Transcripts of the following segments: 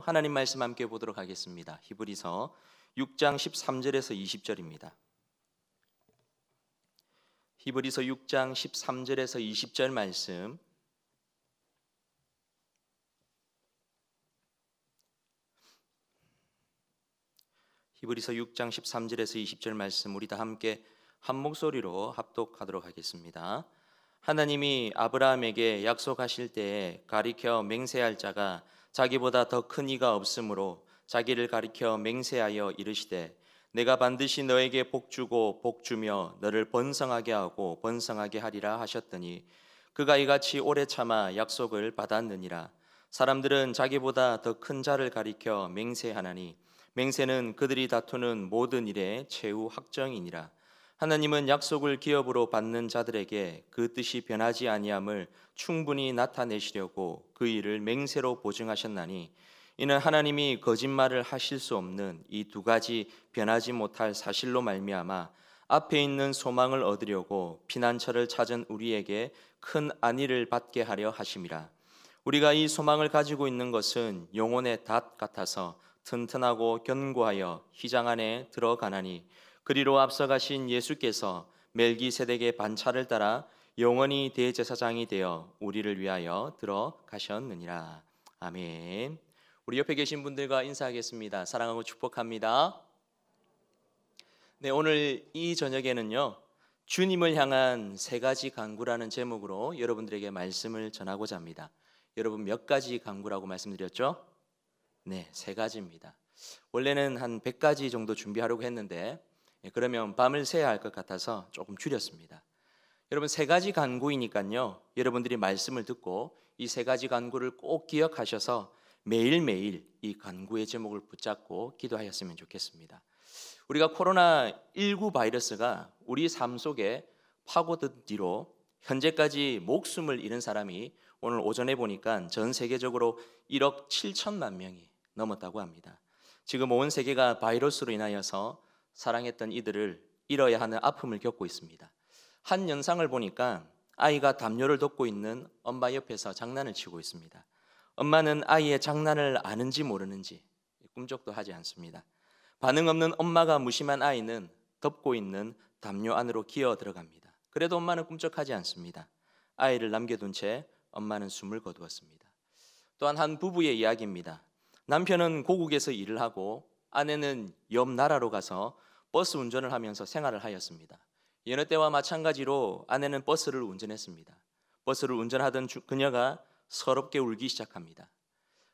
하나님 말씀 함께 보도록 하겠습니다. 히브리서 6장 13절에서 20절입니다. 히브리서 6장 13절에서 20절 말씀, 히브리서 6장 13절에서 20절 말씀 우리 다 함께 한 목소리로 합독하도록 하겠습니다. 하나님이 아브라함에게 약속하실 때에 가리켜 맹세할 자가 자기보다 더 큰 이가 없으므로 자기를 가리켜 맹세하여 이르시되 내가 반드시 너에게 복주고 복주며 너를 번성하게 하고 번성하게 하리라 하셨더니 그가 이같이 오래 참아 약속을 받았느니라. 사람들은 자기보다 더 큰 자를 가리켜 맹세하나니 맹세는 그들이 다투는 모든 일의 최후 확정이니라. 하나님은 약속을 기업으로 받는 자들에게 그 뜻이 변하지 아니함을 충분히 나타내시려고 그 일을 맹세로 보증하셨나니 이는 하나님이 거짓말을 하실 수 없는 이 두 가지 변하지 못할 사실로 말미암아 앞에 있는 소망을 얻으려고 피난처를 찾은 우리에게 큰 안위를 받게 하려 하심이라. 우리가 이 소망을 가지고 있는 것은 영혼의 닷 같아서 튼튼하고 견고하여 휘장 안에 들어가나니 그리로 앞서가신 예수께서 멜기세덱의 반차를 따라 영원히 대제사장이 되어 우리를 위하여 들어가셨느니라. 아멘. 우리 옆에 계신 분들과 인사하겠습니다. 사랑하고 축복합니다. 네, 오늘 이 저녁에는요, 주님을 향한 세 가지 간구라는 제목으로 여러분들에게 말씀을 전하고자 합니다. 여러분 몇 가지 간구라고 말씀드렸죠? 네, 세 가지입니다. 원래는 한 100가지 정도 준비하려고 했는데 그러면 밤을 새야 할 것 같아서 조금 줄였습니다. 여러분 세 가지 간구이니까요, 여러분들이 말씀을 듣고 이 세 가지 간구를 꼭 기억하셔서 매일매일 이 간구의 제목을 붙잡고 기도하였으면 좋겠습니다. 우리가 코로나19 바이러스가 우리 삶 속에 파고든 뒤로 현재까지 목숨을 잃은 사람이 오늘 오전에 보니까 전 세계적으로 1억 7천만 명이 넘었다고 합니다. 지금 온 세계가 바이러스로 인하여서 사랑했던 이들을 잃어야 하는 아픔을 겪고 있습니다. 한 영상을 보니까 아이가 담요를 덮고 있는 엄마 옆에서 장난을 치고 있습니다. 엄마는 아이의 장난을 아는지 모르는지 꿈쩍도 하지 않습니다. 반응 없는 엄마가 무심한 아이는 덮고 있는 담요 안으로 기어 들어갑니다. 그래도 엄마는 꿈쩍하지 않습니다. 아이를 남겨둔 채 엄마는 숨을 거두었습니다. 또한 한 부부의 이야기입니다. 남편은 고국에서 일을 하고 아내는 옆 나라로 가서 버스 운전을 하면서 생활을 하였습니다. 여느 때와 마찬가지로 아내는 버스를 운전했습니다. 버스를 운전하던 그녀가 서럽게 울기 시작합니다.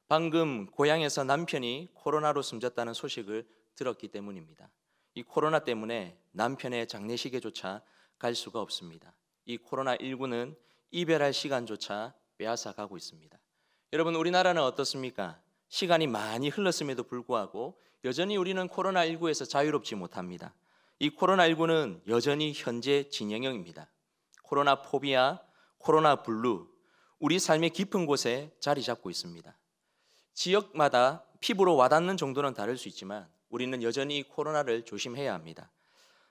방금 고향에서 남편이 코로나로 숨졌다는 소식을 들었기 때문입니다. 이 코로나 때문에 남편의 장례식에조차 갈 수가 없습니다. 이 코로나19는 이별할 시간조차 빼앗아 가고 있습니다. 여러분 우리나라는 어떻습니까? 시간이 많이 흘렀음에도 불구하고 여전히 우리는 코로나19에서 자유롭지 못합니다. 이 코로나19는 여전히 현재 진행형입니다. 코로나 포비아, 코로나 블루, 우리 삶의 깊은 곳에 자리 잡고 있습니다. 지역마다 피부로 와닿는 정도는 다를 수 있지만 우리는 여전히 코로나를 조심해야 합니다.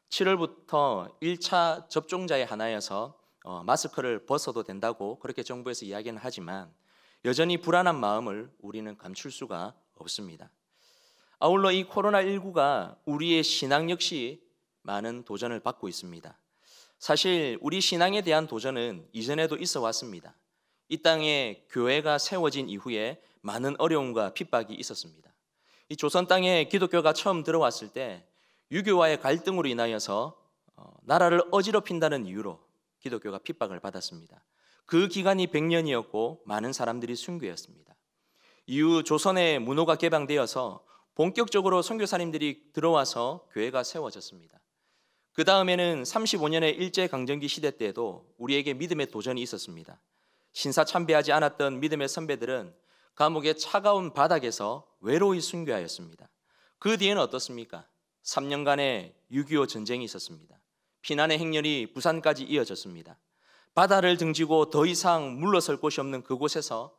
7월부터 1차 접종자의 하나여서 마스크를 벗어도 된다고 그렇게 정부에서 이야기는 하지만 여전히 불안한 마음을 우리는 감출 수가 없습니다. 아울러 이 코로나19가 우리의 신앙 역시 많은 도전을 받고 있습니다. 사실 우리 신앙에 대한 도전은 이전에도 있어 왔습니다. 이 땅에 교회가 세워진 이후에 많은 어려움과 핍박이 있었습니다. 이 조선 땅에 기독교가 처음 들어왔을 때 유교와의 갈등으로 인하여서 나라를 어지럽힌다는 이유로 기독교가 핍박을 받았습니다. 그 기간이 100년이었고 많은 사람들이 순교했습니다. 이후 조선의 문호가 개방되어서 본격적으로 선교사님들이 들어와서 교회가 세워졌습니다. 그 다음에는 35년의 일제강점기 시대 때에도 우리에게 믿음의 도전이 있었습니다. 신사참배하지 않았던 믿음의 선배들은 감옥의 차가운 바닥에서 외로이 순교하였습니다. 그 뒤에는 어떻습니까? 3년간의 6.25 전쟁이 있었습니다. 피난의 행렬이 부산까지 이어졌습니다. 바다를 등지고 더 이상 물러설 곳이 없는 그곳에서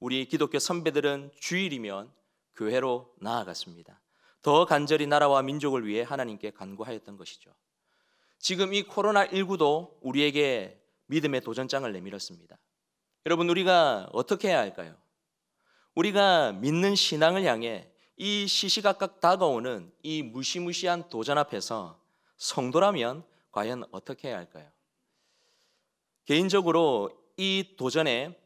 우리 기독교 선배들은 주일이면 교회로 나아갔습니다. 더 간절히 나라와 민족을 위해 하나님께 간구하였던 것이죠. 지금 이 코로나19도 우리에게 믿음의 도전장을 내밀었습니다. 여러분 우리가 어떻게 해야 할까요? 우리가 믿는 신앙을 향해 이 시시각각 다가오는 이 무시무시한 도전 앞에서 성도라면 과연 어떻게 해야 할까요? 개인적으로 이 도전에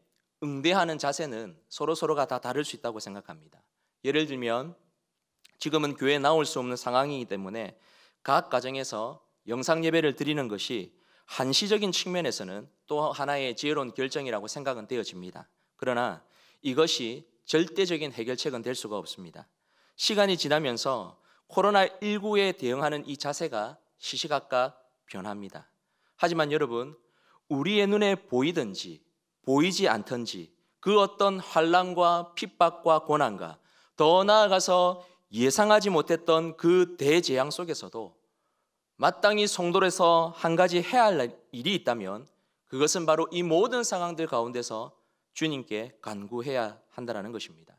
응대하는 자세는 서로가 다 다를 수 있다고 생각합니다. 예를 들면 지금은 교회에 나올 수 없는 상황이기 때문에 각 가정에서 영상 예배를 드리는 것이 한시적인 측면에서는 또 하나의 지혜로운 결정이라고 생각은 되어집니다. 그러나 이것이 절대적인 해결책은 될 수가 없습니다. 시간이 지나면서 코로나19에 대응하는 이 자세가 시시각각 변합니다. 하지만 여러분, 우리의 눈에 보이든지 보이지 않든지 그 어떤 환난과 핍박과 고난과 더 나아가서 예상하지 못했던 그 대재앙 속에서도 마땅히 성도로서 한 가지 해야 할 일이 있다면 그것은 바로 이 모든 상황들 가운데서 주님께 간구해야 한다는 것입니다.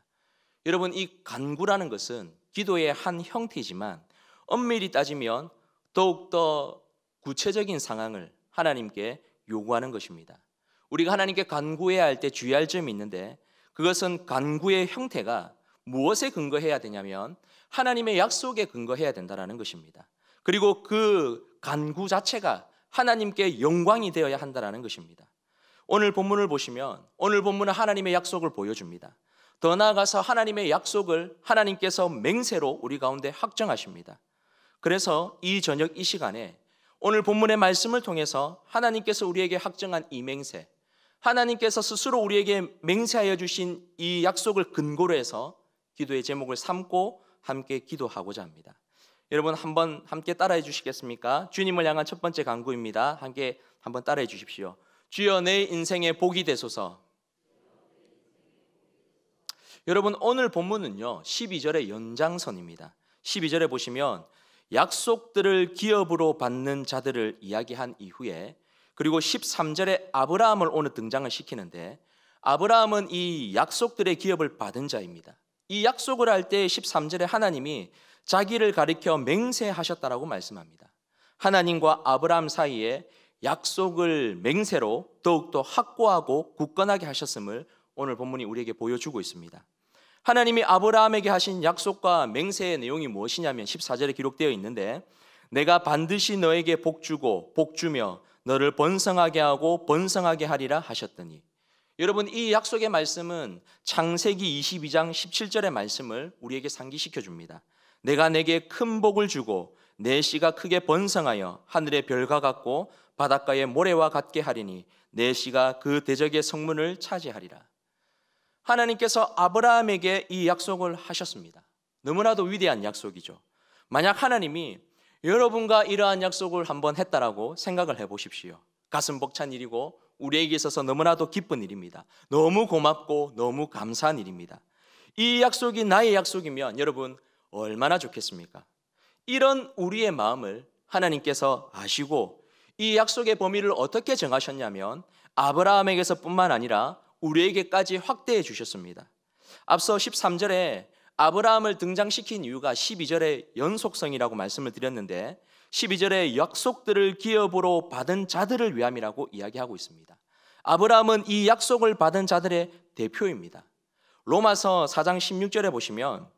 여러분, 이 간구라는 것은 기도의 한 형태이지만 엄밀히 따지면 더욱더 구체적인 상황을 하나님께 요구하는 것입니다. 우리가 하나님께 간구해야 할 때 주의할 점이 있는데 그것은 간구의 형태가 무엇에 근거해야 되냐면 하나님의 약속에 근거해야 된다는 것입니다. 그리고 그 간구 자체가 하나님께 영광이 되어야 한다는 것입니다. 오늘 본문을 보시면 오늘 본문은 하나님의 약속을 보여줍니다. 더 나아가서 하나님의 약속을 하나님께서 맹세로 우리 가운데 확정하십니다. 그래서 이 저녁 이 시간에 오늘 본문의 말씀을 통해서 하나님께서 우리에게 확정한 이 맹세, 하나님께서 스스로 우리에게 맹세하여 주신 이 약속을 근거로 해서 기도의 제목을 삼고 함께 기도하고자 합니다. 여러분 한번 함께 따라해 주시겠습니까? 주님을 향한 첫 번째 간구입니다. 함께 한번 따라해 주십시오. 주여 내 인생의 복이 되소서. 여러분 오늘 본문은요 12절의 연장선입니다. 12절에 보시면 약속들을 기업으로 받는 자들을 이야기한 이후에 그리고 13절에 아브라함을 오늘 등장을 시키는데 아브라함은 이 약속들의 기업을 받은 자입니다. 이 약속을 할 때 13절에 하나님이 자기를 가리켜 맹세하셨다라고 말씀합니다. 하나님과 아브라함 사이에 약속을 맹세로 더욱더 확고하고 굳건하게 하셨음을 오늘 본문이 우리에게 보여주고 있습니다. 하나님이 아브라함에게 하신 약속과 맹세의 내용이 무엇이냐면 14절에 기록되어 있는데 내가 반드시 너에게 복주고 복주며 너를 번성하게 하고 번성하게 하리라 하셨더니 여러분 이 약속의 말씀은 창세기 22장 17절의 말씀을 우리에게 상기시켜 줍니다. 내가 내게 큰 복을 주고 내 씨가 크게 번성하여 하늘의 별과 같고 바닷가의 모래와 같게 하리니 내 씨가 그 대적의 성문을 차지하리라. 하나님께서 아브라함에게 이 약속을 하셨습니다. 너무나도 위대한 약속이죠. 만약 하나님이 여러분과 이러한 약속을 한번 했다라고 생각을 해보십시오. 가슴 벅찬 일이고 우리에게 있어서 너무나도 기쁜 일입니다. 너무 고맙고 너무 감사한 일입니다. 이 약속이 나의 약속이면 여러분 얼마나 좋겠습니까? 이런 우리의 마음을 하나님께서 아시고 이 약속의 범위를 어떻게 정하셨냐면 아브라함에게서 뿐만 아니라 우리에게까지 확대해 주셨습니다. 앞서 13절에 아브라함을 등장시킨 이유가 12절의 연속성이라고 말씀을 드렸는데 12절에 약속들을 기업으로 받은 자들을 위함이라고 이야기하고 있습니다. 아브라함은 이 약속을 받은 자들의 대표입니다. 로마서 4장 16절에 보시면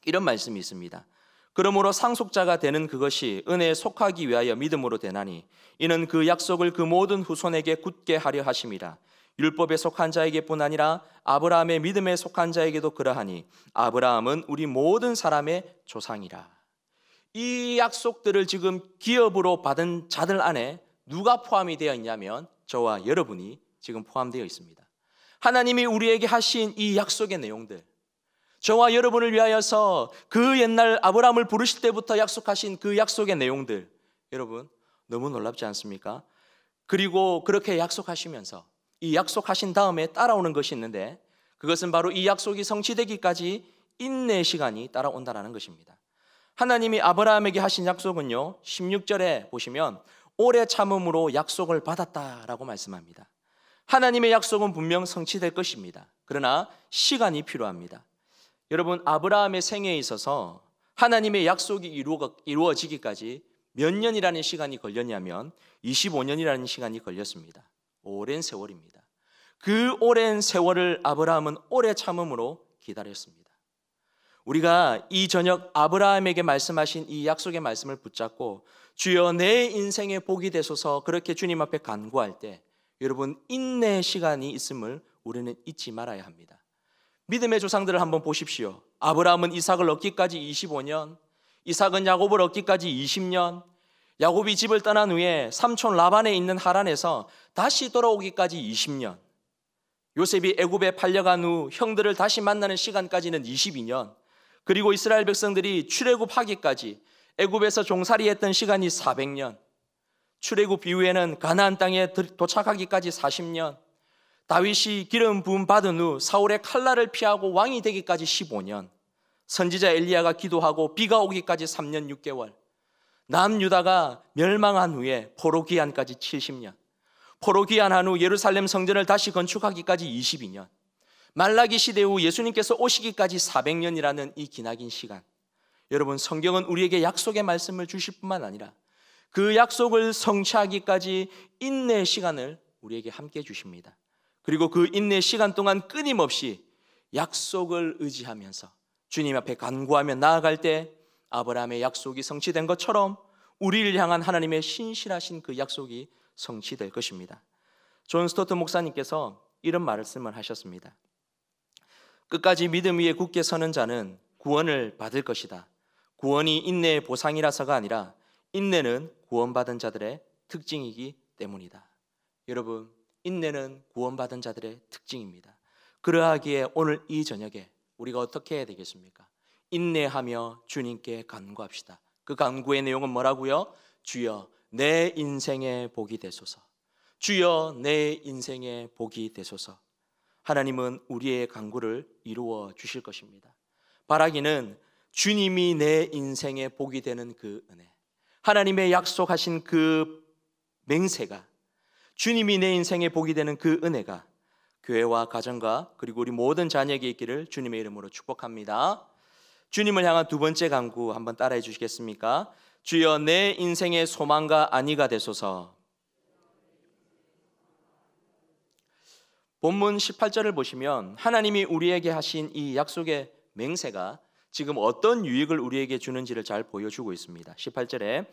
이런 말씀이 있습니다. 그러므로 상속자가 되는 그것이 은혜에 속하기 위하여 믿음으로 되나니 이는 그 약속을 그 모든 후손에게 굳게 하려 하심이라. 율법에 속한 자에게뿐 아니라 아브라함의 믿음에 속한 자에게도 그러하니 아브라함은 우리 모든 사람의 조상이라. 이 약속들을 지금 기업으로 받은 자들 안에 누가 포함이 되어 있냐면 저와 여러분이 지금 포함되어 있습니다. 하나님이 우리에게 하신 이 약속의 내용들, 저와 여러분을 위하여서 그 옛날 아브라함을 부르실 때부터 약속하신 그 약속의 내용들, 여러분 너무 놀랍지 않습니까? 그리고 그렇게 약속하시면서 이 약속하신 다음에 따라오는 것이 있는데 그것은 바로 이 약속이 성취되기까지 인내의 시간이 따라온다는 것입니다. 하나님이 아브라함에게 하신 약속은요 16절에 보시면 오래 참음으로 약속을 받았다라고 말씀합니다. 하나님의 약속은 분명 성취될 것입니다. 그러나 시간이 필요합니다. 여러분 아브라함의 생애에 있어서 하나님의 약속이 이루어지기까지 몇 년이라는 시간이 걸렸냐면 25년이라는 시간이 걸렸습니다. 오랜 세월입니다. 그 오랜 세월을 아브라함은 오래 참음으로 기다렸습니다. 우리가 이 저녁 아브라함에게 말씀하신 이 약속의 말씀을 붙잡고 주여 내 인생의 복이 되소서 그렇게 주님 앞에 간구할 때 여러분 인내의 시간이 있음을 우리는 잊지 말아야 합니다. 믿음의 조상들을 한번 보십시오. 아브라함은 이삭을 얻기까지 25년, 이삭은 야곱을 얻기까지 20년, 야곱이 집을 떠난 후에 삼촌 라반에 있는 하란에서 다시 돌아오기까지 20년, 요셉이 애굽에 팔려간 후 형들을 다시 만나는 시간까지는 22년, 그리고 이스라엘 백성들이 출애굽하기까지 애굽에서 종살이했던 시간이 400년, 출애굽 이후에는 가나안 땅에 도착하기까지 40년, 다윗이 기름 부음 받은 후 사울의 칼날을 피하고 왕이 되기까지 15년, 선지자 엘리야가 기도하고 비가 오기까지 3년 6개월, 남유다가 멸망한 후에 포로 귀환까지 70년, 포로 귀환한 후 예루살렘 성전을 다시 건축하기까지 22년, 말라기 시대 후 예수님께서 오시기까지 400년이라는 이 기나긴 시간, 여러분 성경은 우리에게 약속의 말씀을 주실 뿐만 아니라 그 약속을 성취하기까지 인내의 시간을 우리에게 함께 주십니다. 그리고 그 인내의 시간 동안 끊임없이 약속을 의지하면서 주님 앞에 간구하며 나아갈 때 아브라함의 약속이 성취된 것처럼 우리를 향한 하나님의 신실하신 그 약속이 성취될 것입니다. 존 스토트 목사님께서 이런 말씀을 하셨습니다. 끝까지 믿음 위에 굳게 서는 자는 구원을 받을 것이다. 구원이 인내의 보상이라서가 아니라 인내는 구원받은 자들의 특징이기 때문이다. 여러분, 인내는 구원받은 자들의 특징입니다. 그러하기에 오늘 이 저녁에 우리가 어떻게 해야 되겠습니까? 인내하며 주님께 간구합시다. 그 간구의 내용은 뭐라고요? 주여 내 인생의 복이 되소서. 주여 내 인생의 복이 되소서. 하나님은 우리의 간구를 이루어 주실 것입니다. 바라기는 주님이 내 인생의 복이 되는 그 은혜, 하나님의 약속하신 그 맹세가, 주님이 내 인생의 복이 되는 그 은혜가 교회와 가정과 그리고 우리 모든 자녀에게 있기를 주님의 이름으로 축복합니다. 주님을 향한 두 번째 간구 한번 따라해 주시겠습니까? 주여 내 인생의 소망과 안위가 되소서. 본문 18절을 보시면 하나님이 우리에게 하신 이 약속의 맹세가 지금 어떤 유익을 우리에게 주는지를 잘 보여주고 있습니다. 18절에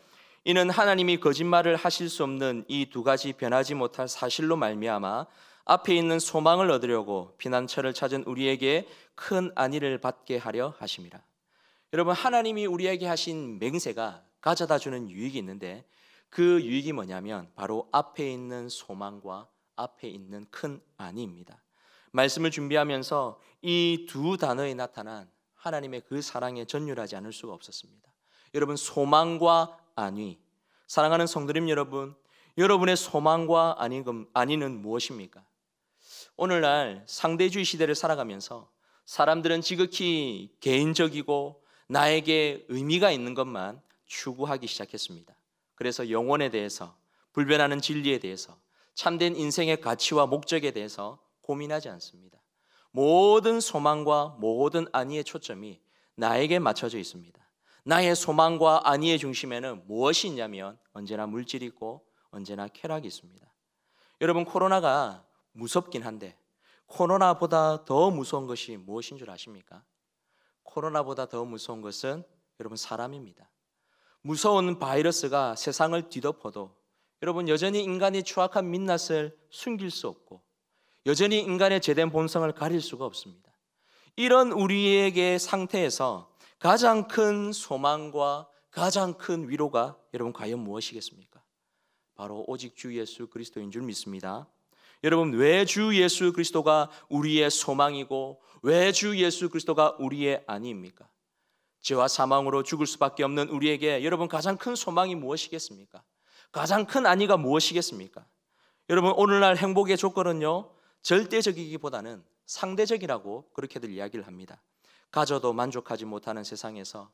이는 하나님이 거짓말을 하실 수 없는 이 두 가지 변하지 못할 사실로 말미암아 앞에 있는 소망을 얻으려고 피난처를 찾은 우리에게 큰 안위를 받게 하려 하심이라. 여러분, 하나님이 우리에게 하신 맹세가 가져다 주는 유익이 있는데 그 유익이 뭐냐면 바로 앞에 있는 소망과 앞에 있는 큰 안위입니다. 말씀을 준비하면서 이 두 단어에 나타난 하나님의 그 사랑에 전율하지 않을 수가 없었습니다. 여러분, 소망과 안위. 사랑하는 성도님 여러분, 여러분의 소망과 안위는 무엇입니까? 오늘날 상대주의 시대를 살아가면서 사람들은 지극히 개인적이고 나에게 의미가 있는 것만 추구하기 시작했습니다. 그래서 영혼에 대해서, 불변하는 진리에 대해서, 참된 인생의 가치와 목적에 대해서 고민하지 않습니다. 모든 소망과 모든 안위의 초점이 나에게 맞춰져 있습니다. 나의 소망과 안위의 중심에는 무엇이 있냐면 언제나 물질이 있고 언제나 쾌락이 있습니다. 여러분, 코로나가 무섭긴 한데 코로나보다 더 무서운 것이 무엇인 줄 아십니까? 코로나보다 더 무서운 것은 여러분 사람입니다. 무서운 바이러스가 세상을 뒤덮어도 여러분 여전히 인간의 추악한 민낯을 숨길 수 없고 여전히 인간의 제된 본성을 가릴 수가 없습니다. 이런 우리에게 상태에서 가장 큰 소망과 가장 큰 위로가 여러분 과연 무엇이겠습니까? 바로 오직 주 예수 그리스도인 줄 믿습니다. 여러분, 왜 주 예수 그리스도가 우리의 소망이고 왜 주 예수 그리스도가 우리의 안위입니까? 죄와 사망으로 죽을 수밖에 없는 우리에게 여러분 가장 큰 소망이 무엇이겠습니까? 가장 큰 안위가 무엇이겠습니까? 여러분, 오늘날 행복의 조건은요 절대적이기보다는 상대적이라고 그렇게들 이야기를 합니다. 가져도 만족하지 못하는 세상에서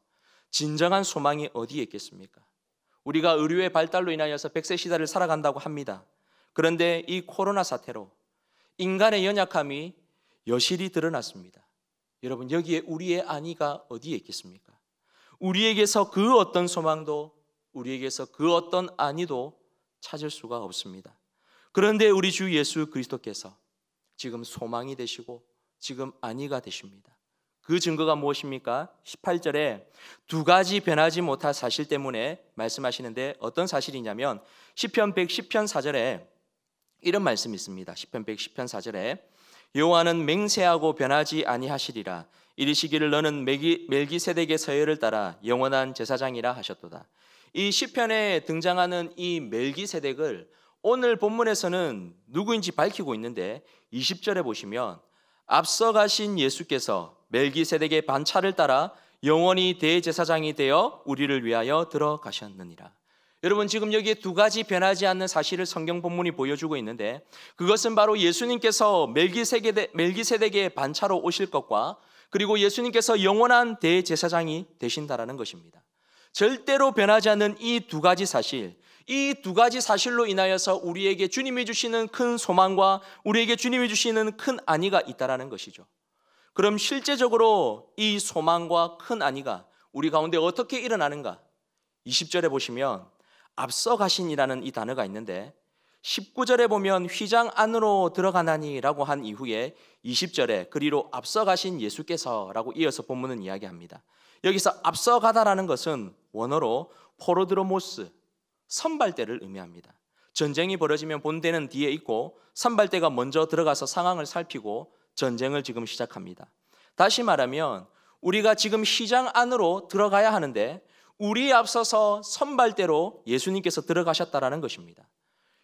진정한 소망이 어디에 있겠습니까? 우리가 의료의 발달로 인하여서 100세 시대를 살아간다고 합니다. 그런데 이 코로나 사태로 인간의 연약함이 여실히 드러났습니다. 여러분, 여기에 우리의 안위가 어디에 있겠습니까? 우리에게서 그 어떤 소망도 우리에게서 그 어떤 안위도 찾을 수가 없습니다. 그런데 우리 주 예수 그리스도께서 지금 소망이 되시고 지금 안위가 되십니다. 그 증거가 무엇입니까? 18절에 두 가지 변하지 못할 사실 때문에 말씀하시는데 어떤 사실이냐면 시편 110편 4절에 이런 말씀이 있습니다. 시편 110편 4절에 여호와는 맹세하고 변하지 아니하시리라. 이르시기를 너는 멜기세덱의 서열을 따라 영원한 제사장이라 하셨도다. 이 시편에 등장하는 이 멜기세덱을 오늘 본문에서는 누구인지 밝히고 있는데 20절에 보시면 앞서 가신 예수께서 멜기세덱의 반차를 따라 영원히 대제사장이 되어 우리를 위하여 들어가셨느니라. 여러분, 지금 여기에 두 가지 변하지 않는 사실을 성경 본문이 보여주고 있는데 그것은 바로 예수님께서 멜기세덱의 반차로 오실 것과 그리고 예수님께서 영원한 대제사장이 되신다라는 것입니다. 절대로 변하지 않는 이 두 가지 사실, 이 두 가지 사실로 인하여서 우리에게 주님이 주시는 큰 소망과 우리에게 주님이 주시는 큰 안위가 있다라는 것이죠. 그럼 실제적으로 이 소망과 큰 안위가 우리 가운데 어떻게 일어나는가? 20절에 보시면 앞서 가신이라는 이 단어가 있는데 19절에 보면 휘장 안으로 들어가나니라고 한 이후에 20절에 그리로 앞서 가신 예수께서라고 이어서 본문은 이야기합니다. 여기서 앞서 가다라는 것은 원어로 포로드로모스, 선발대를 의미합니다. 전쟁이 벌어지면 본대는 뒤에 있고 선발대가 먼저 들어가서 상황을 살피고 전쟁을 지금 시작합니다. 다시 말하면 우리가 지금 휘장 안으로 들어가야 하는데 우리에 앞서서 선발대로 예수님께서 들어가셨다라는 것입니다.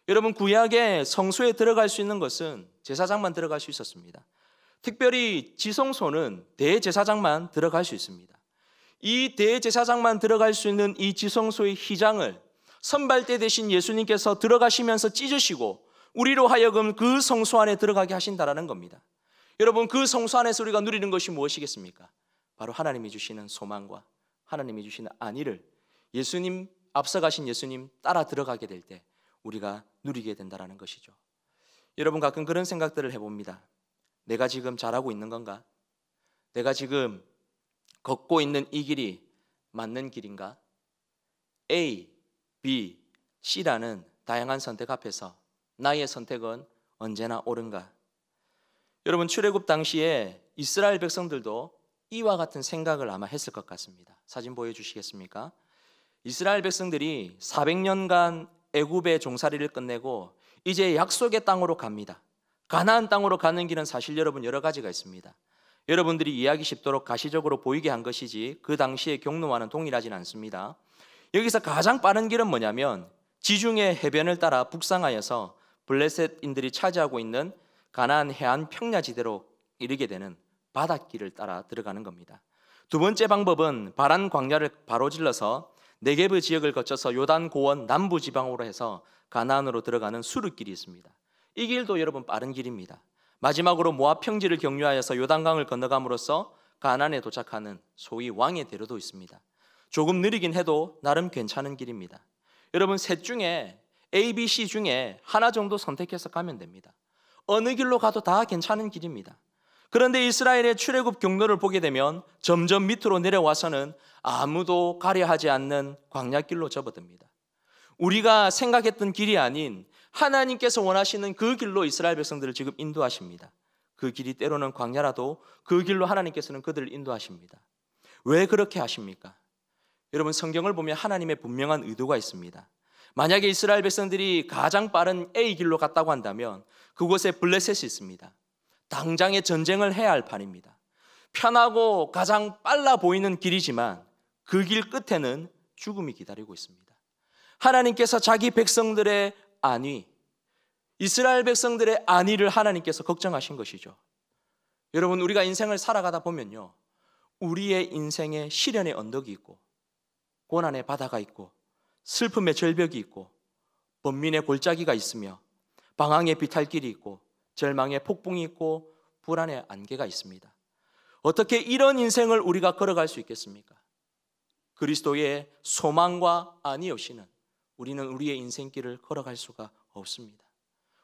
여러분, 구약의 성소에 들어갈 수 있는 것은 제사장만 들어갈 수 있었습니다. 특별히 지성소는 대제사장만 들어갈 수 있습니다. 이 대제사장만 들어갈 수 있는 이 지성소의 휘장을 선발대 대신 예수님께서 들어가시면서 찢으시고 우리로 하여금 그 성소 안에 들어가게 하신다라는 겁니다. 여러분, 그 성소 안에서 우리가 누리는 것이 무엇이겠습니까? 바로 하나님이 주시는 소망과 하나님이 주시는 안위를 예수님, 앞서가신 예수님 따라 들어가게 될 때 우리가 누리게 된다는 것이죠. 여러분, 가끔 그런 생각들을 해봅니다. 내가 지금 잘하고 있는 건가? 내가 지금 걷고 있는 이 길이 맞는 길인가? A, B, C라는 다양한 선택 앞에서 나의 선택은 언제나 옳은가? 여러분, 출애굽 당시에 이스라엘 백성들도 이와 같은 생각을 아마 했을 것 같습니다. 사진 보여주시겠습니까? 이스라엘 백성들이 400년간 애굽의 종살이를 끝내고 이제 약속의 땅으로 갑니다. 가나안 땅으로 가는 길은 사실 여러분 여러 가지가 있습니다. 여러분들이 이해하기 쉽도록 가시적으로 보이게 한 것이지 그 당시의 경로와는 동일하진 않습니다. 여기서 가장 빠른 길은 뭐냐면 지중해 해변을 따라 북상하여서 블레셋인들이 차지하고 있는 가나안 해안 평야지대로 이르게 되는 바닷길을 따라 들어가는 겁니다. 두 번째 방법은 바란 광야를 바로질러서 네게브 지역을 거쳐서 요단 고원 남부 지방으로 해서 가나안으로 들어가는 수르길이 있습니다. 이 길도 여러분 빠른 길입니다. 마지막으로 모압 평지를 경유하여서 요단강을 건너감으로써 가나안에 도착하는 소위 왕의 대로도 있습니다. 조금 느리긴 해도 나름 괜찮은 길입니다. 여러분, 셋 중에 A, B, C 중에 하나 정도 선택해서 가면 됩니다. 어느 길로 가도 다 괜찮은 길입니다. 그런데 이스라엘의 출애굽 경로를 보게 되면 점점 밑으로 내려와서는 아무도 가려 하지 않는 광야길로 접어듭니다. 우리가 생각했던 길이 아닌 하나님께서 원하시는 그 길로 이스라엘 백성들을 지금 인도하십니다. 그 길이 때로는 광야라도 그 길로 하나님께서는 그들을 인도하십니다. 왜 그렇게 하십니까? 여러분, 성경을 보면 하나님의 분명한 의도가 있습니다. 만약에 이스라엘 백성들이 가장 빠른 A 길로 갔다고 한다면 그곳에 블레셋이 있습니다. 당장에 전쟁을 해야 할 판입니다. 편하고 가장 빨라 보이는 길이지만 그 길 끝에는 죽음이 기다리고 있습니다. 하나님께서 자기 백성들의 안위, 이스라엘 백성들의 안위를 하나님께서 걱정하신 것이죠. 여러분, 우리가 인생을 살아가다 보면요, 우리의 인생에 시련의 언덕이 있고 고난의 바다가 있고 슬픔의 절벽이 있고 번민의 골짜기가 있으며 방황의 비탈길이 있고 절망의 폭풍이 있고 불안의 안개가 있습니다. 어떻게 이런 인생을 우리가 걸어갈 수 있겠습니까? 그리스도의 소망과 안위 없이는 우리는 우리의 인생길을 걸어갈 수가 없습니다.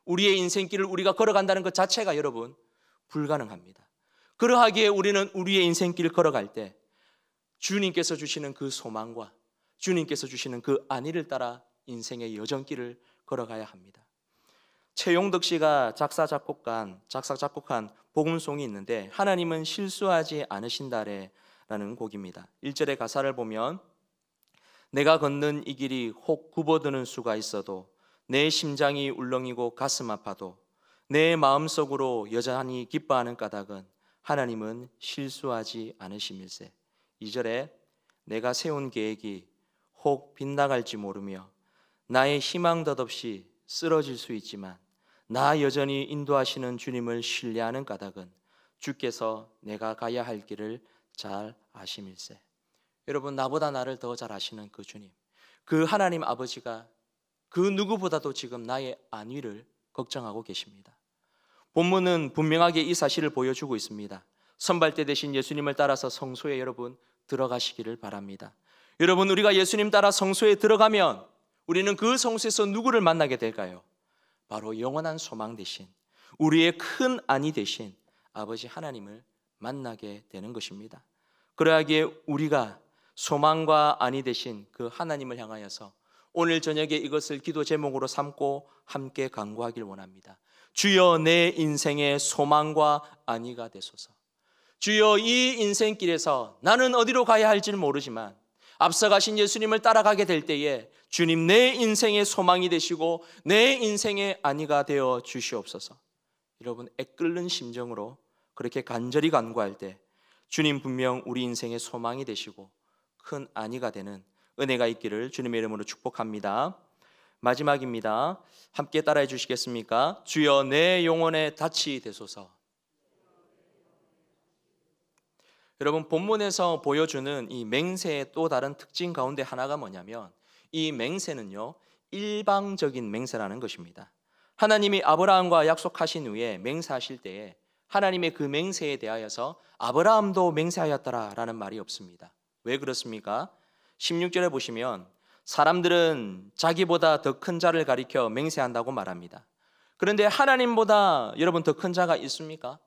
우리의 인생길을 우리가 걸어간다는 것 자체가 여러분 불가능합니다. 그러하기에 우리는 우리의 인생길을 걸어갈 때 주님께서 주시는 그 소망과 주님께서 주시는 그 안위를 따라 인생의 여정길을 걸어가야 합니다. 최용덕 씨가 작사 작곡한 복음송이 있는데 하나님은 실수하지 않으신다래라는 곡입니다. 1절의 가사를 보면 내가 걷는 이 길이 혹 굽어드는 수가 있어도 내 심장이 울렁이고 가슴 아파도 내 마음속으로 여전히 기뻐하는 까닭은 하나님은 실수하지 않으심일세. 2절에 내가 세운 계획이 혹 빗나갈지 모르며 나의 희망 덧없이 쓰러질 수 있지만 나 여전히 인도하시는 주님을 신뢰하는 까닭은 주께서 내가 가야 할 길을 잘 아심일세. 여러분, 나보다 나를 더 잘 아시는 그 주님, 그 하나님 아버지가 그 누구보다도 지금 나의 안위를 걱정하고 계십니다. 본문은 분명하게 이 사실을 보여주고 있습니다. 선발대 되신 예수님을 따라서 성소에 여러분 들어가시기를 바랍니다. 여러분, 우리가 예수님 따라 성소에 들어가면 우리는 그 성소에서 누구를 만나게 될까요? 바로 영원한 소망 되신, 우리의 큰 안위 되신 아버지 하나님을 만나게 되는 것입니다. 그러하기에 우리가 소망과 안위 되신 그 하나님을 향하여서 오늘 저녁에 이것을 기도 제목으로 삼고 함께 간구하길 원합니다. 주여, 내 인생의 소망과 안위가 되소서. 주여, 이 인생길에서 나는 어디로 가야 할지는 모르지만 앞서가신 예수님을 따라가게 될 때에 주님, 내 인생의 소망이 되시고 내 인생의 안위가 되어 주시옵소서. 여러분, 애끓는 심정으로 그렇게 간절히 간구할 때 주님 분명 우리 인생의 소망이 되시고 큰 안위가 되는 은혜가 있기를 주님의 이름으로 축복합니다. 마지막입니다. 함께 따라해 주시겠습니까? 주여, 내 영혼의 닻이 되소서. 여러분, 본문에서 보여주는 이 맹세의 또 다른 특징 가운데 하나가 뭐냐면 이 맹세는요, 일방적인 맹세라는 것입니다. 하나님이 아브라함과 약속하신 후에 맹세하실 때에 하나님의 그 맹세에 대하여서 아브라함도 맹세하였더라라는 말이 없습니다. 왜 그렇습니까? 16절에 보시면 사람들은 자기보다 더 큰 자를 가리켜 맹세한다고 말합니다. 그런데 하나님보다 여러분 더 큰 자가 있습니까?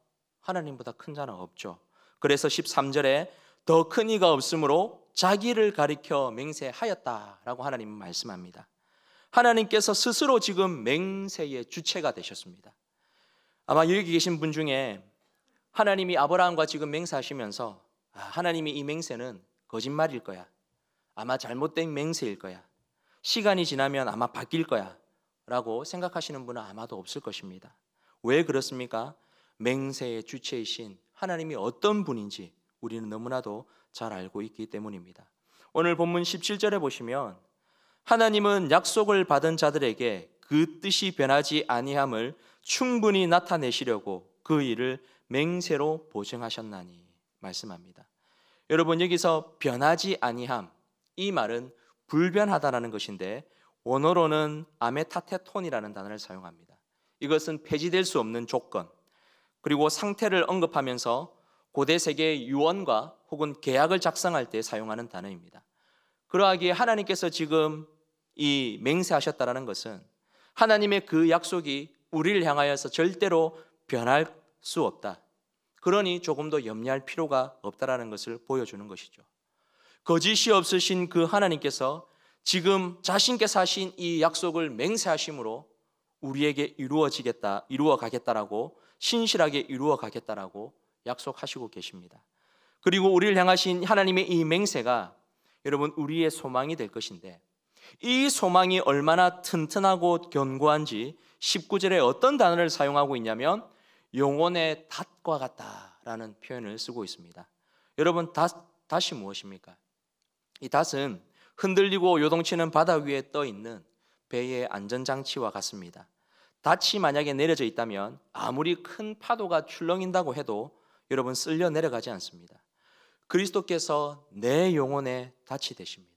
하나님보다 큰 자는 없죠. 그래서 13절에 더 큰 이가 없으므로 자기를 가리켜 맹세하였다라고 하나님은 말씀합니다. 하나님께서 스스로 지금 맹세의 주체가 되셨습니다. 아마 여기 계신 분 중에 하나님이 아브라함과 지금 맹세하시면서 하나님이 이 맹세는 거짓말일 거야, 아마 잘못된 맹세일 거야, 시간이 지나면 아마 바뀔 거야 라고 생각하시는 분은 아마도 없을 것입니다. 왜 그렇습니까? 맹세의 주체이신 하나님이 어떤 분인지 우리는 너무나도 잘 알고 있기 때문입니다. 오늘 본문 17절에 보시면 하나님은 약속을 받은 자들에게 그 뜻이 변하지 아니함을 충분히 나타내시려고 그 일을 맹세로 보증하셨나니 말씀합니다. 여러분, 여기서 변하지 아니함, 이 말은 불변하다라는 것인데 원어로는 아메타테톤이라는 단어를 사용합니다. 이것은 폐지될 수 없는 조건, 그리고 상태를 언급하면서 고대 세계의 유언과 혹은 계약을 작성할 때 사용하는 단어입니다. 그러하기에 하나님께서 지금 이 맹세하셨다라는 것은 하나님의 그 약속이 우리를 향하여서 절대로 변할 수 없다, 그러니 조금 더 염려할 필요가 없다라는 것을 보여주는 것이죠. 거짓이 없으신 그 하나님께서 지금 자신께서 하신 이 약속을 맹세하심으로 우리에게 이루어 가겠다라고, 신실하게 이루어 가겠다라고 약속하시고 계십니다. 그리고 우리를 향하신 하나님의 이 맹세가 여러분 우리의 소망이 될 것인데, 이 소망이 얼마나 튼튼하고 견고한지 19절에 어떤 단어를 사용하고 있냐면 영혼의 닷과 같다라는 표현을 쓰고 있습니다. 여러분, 닷이 무엇입니까? 이 닷은 흔들리고 요동치는 바다 위에 떠 있는 배의 안전장치와 같습니다. 닷이 만약에 내려져 있다면 아무리 큰 파도가 출렁인다고 해도 여러분 쓸려 내려가지 않습니다. 그리스도께서 내 영혼의 닷이 되십니다.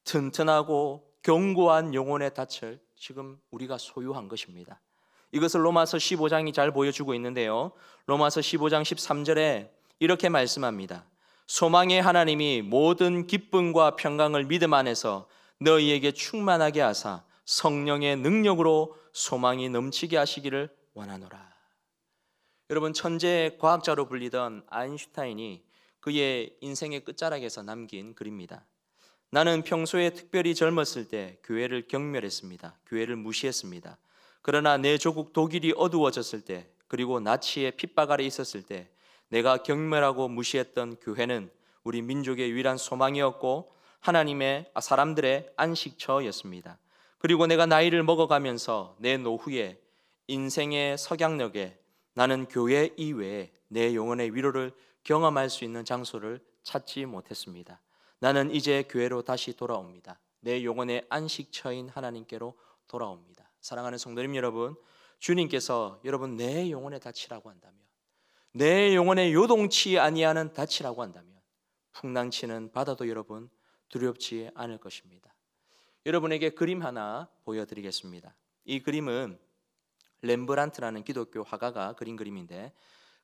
튼튼하고 견고한 영혼의 닷을 지금 우리가 소유한 것입니다. 이것을 로마서 15장이 잘 보여주고 있는데요, 로마서 15장 13절에 이렇게 말씀합니다. 소망의 하나님이 모든 기쁨과 평강을 믿음 안에서 너희에게 충만하게 하사 성령의 능력으로 소망이 넘치게 하시기를 원하노라. 여러분, 천재 과학자로 불리던 아인슈타인이 그의 인생의 끝자락에서 남긴 글입니다. 나는 평소에 특별히 젊었을 때 교회를 경멸했습니다. 교회를 무시했습니다. 그러나 내 조국 독일이 어두워졌을 때, 그리고 나치의 핍박 아래 있었을 때 내가 경멸하고 무시했던 교회는 우리 민족의 유일한 소망이었고 하나님의 사람들의 안식처였습니다. 그리고 내가 나이를 먹어가면서 내 노후에 인생의 석양역에 나는 교회 이외에 내 영혼의 위로를 경험할 수 있는 장소를 찾지 못했습니다. 나는 이제 교회로 다시 돌아옵니다. 내 영혼의 안식처인 하나님께로 돌아옵니다. 사랑하는 성도님 여러분, 주님께서 여러분 내 영혼의 닻이라고 한다면, 내 영혼의 요동치 아니하는 닻이라고 한다면 풍랑치는 바다도 여러분 두렵지 않을 것입니다. 여러분에게 그림 하나 보여드리겠습니다. 이 그림은 렘브란트라는 기독교 화가가 그린 그림인데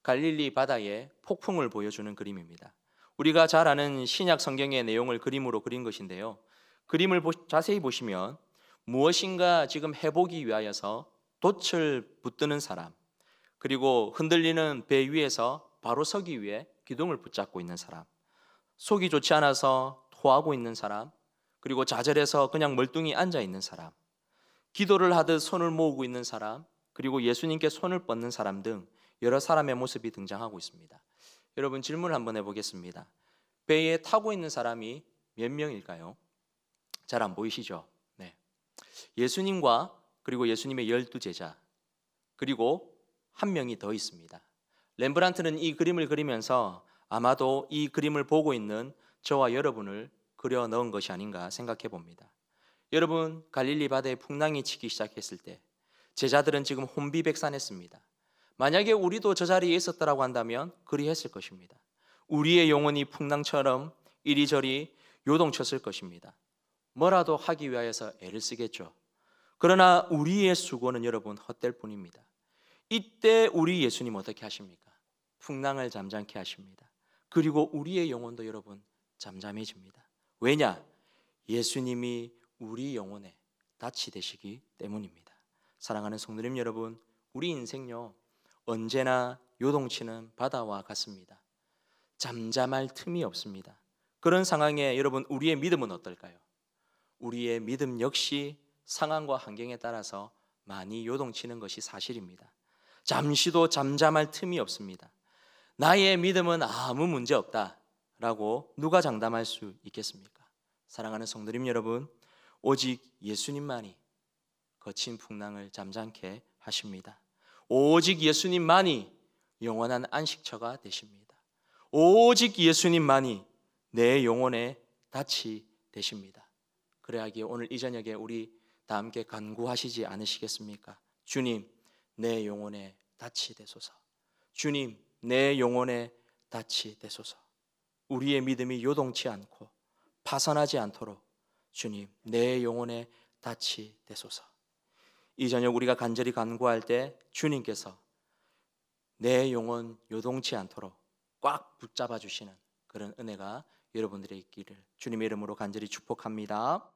갈릴리 바다의 폭풍을 보여주는 그림입니다. 우리가 잘 아는 신약 성경의 내용을 그림으로 그린 것인데요, 그림을 자세히 보시면 무엇인가 지금 해보기 위하여서 돛을 붙드는 사람, 그리고 흔들리는 배 위에서 바로 서기 위해 기둥을 붙잡고 있는 사람, 속이 좋지 않아서 토하고 있는 사람, 그리고 좌절해서 그냥 멀뚱히 앉아 있는 사람, 기도를 하듯 손을 모으고 있는 사람, 그리고 예수님께 손을 뻗는 사람 등 여러 사람의 모습이 등장하고 있습니다. 여러분 질문을 한번 해보겠습니다. 배에 타고 있는 사람이 몇 명일까요? 잘 안 보이시죠? 네. 예수님과 그리고 예수님의 12제자 그리고 한 명이 더 있습니다. 렘브란트는 이 그림을 그리면서 아마도 이 그림을 보고 있는 저와 여러분을 그려 넣은 것이 아닌가 생각해 봅니다. 여러분, 갈릴리 바다에 풍랑이 치기 시작했을 때 제자들은 지금 혼비백산했습니다. 만약에 우리도 저 자리에 있었다라고 한다면 그리했을 것입니다. 우리의 영혼이 풍랑처럼 이리저리 요동쳤을 것입니다. 뭐라도 하기 위하여서 애를 쓰겠죠. 그러나 우리의 수고는 여러분 헛될 뿐입니다. 이때 우리 예수님 어떻게 하십니까? 풍랑을 잠잠케 하십니다. 그리고 우리의 영혼도 여러분 잠잠해집니다. 왜냐? 예수님이 우리 영혼의 닻이 되시기 때문입니다. 사랑하는 성도님 여러분, 우리 인생요 언제나 요동치는 바다와 같습니다. 잠잠할 틈이 없습니다. 그런 상황에 여러분 우리의 믿음은 어떨까요? 우리의 믿음 역시 상황과 환경에 따라서 많이 요동치는 것이 사실입니다. 잠시도 잠잠할 틈이 없습니다. 나의 믿음은 아무 문제 없다라고 누가 장담할 수 있겠습니까? 사랑하는 성도님 여러분, 오직 예수님만이 거친 풍랑을 잠잠케 하십니다. 오직 예수님만이 영원한 안식처가 되십니다. 오직 예수님만이 내 영혼의 닻이 되십니다. 그래야기에 오늘 이 저녁에 우리 다 함께 간구하시지 않으시겠습니까? 주님, 내 영혼의 닻이 되소서. 주님, 내 영혼의 닻이 되소서. 우리의 믿음이 요동치 않고 파산하지 않도록 주님, 내 영혼의 닻이 되소서. 이 저녁 우리가 간절히 간구할 때 주님께서 내 영혼 요동치 않도록 꽉 붙잡아 주시는 그런 은혜가 여러분들의 있기를 주님의 이름으로 간절히 축복합니다.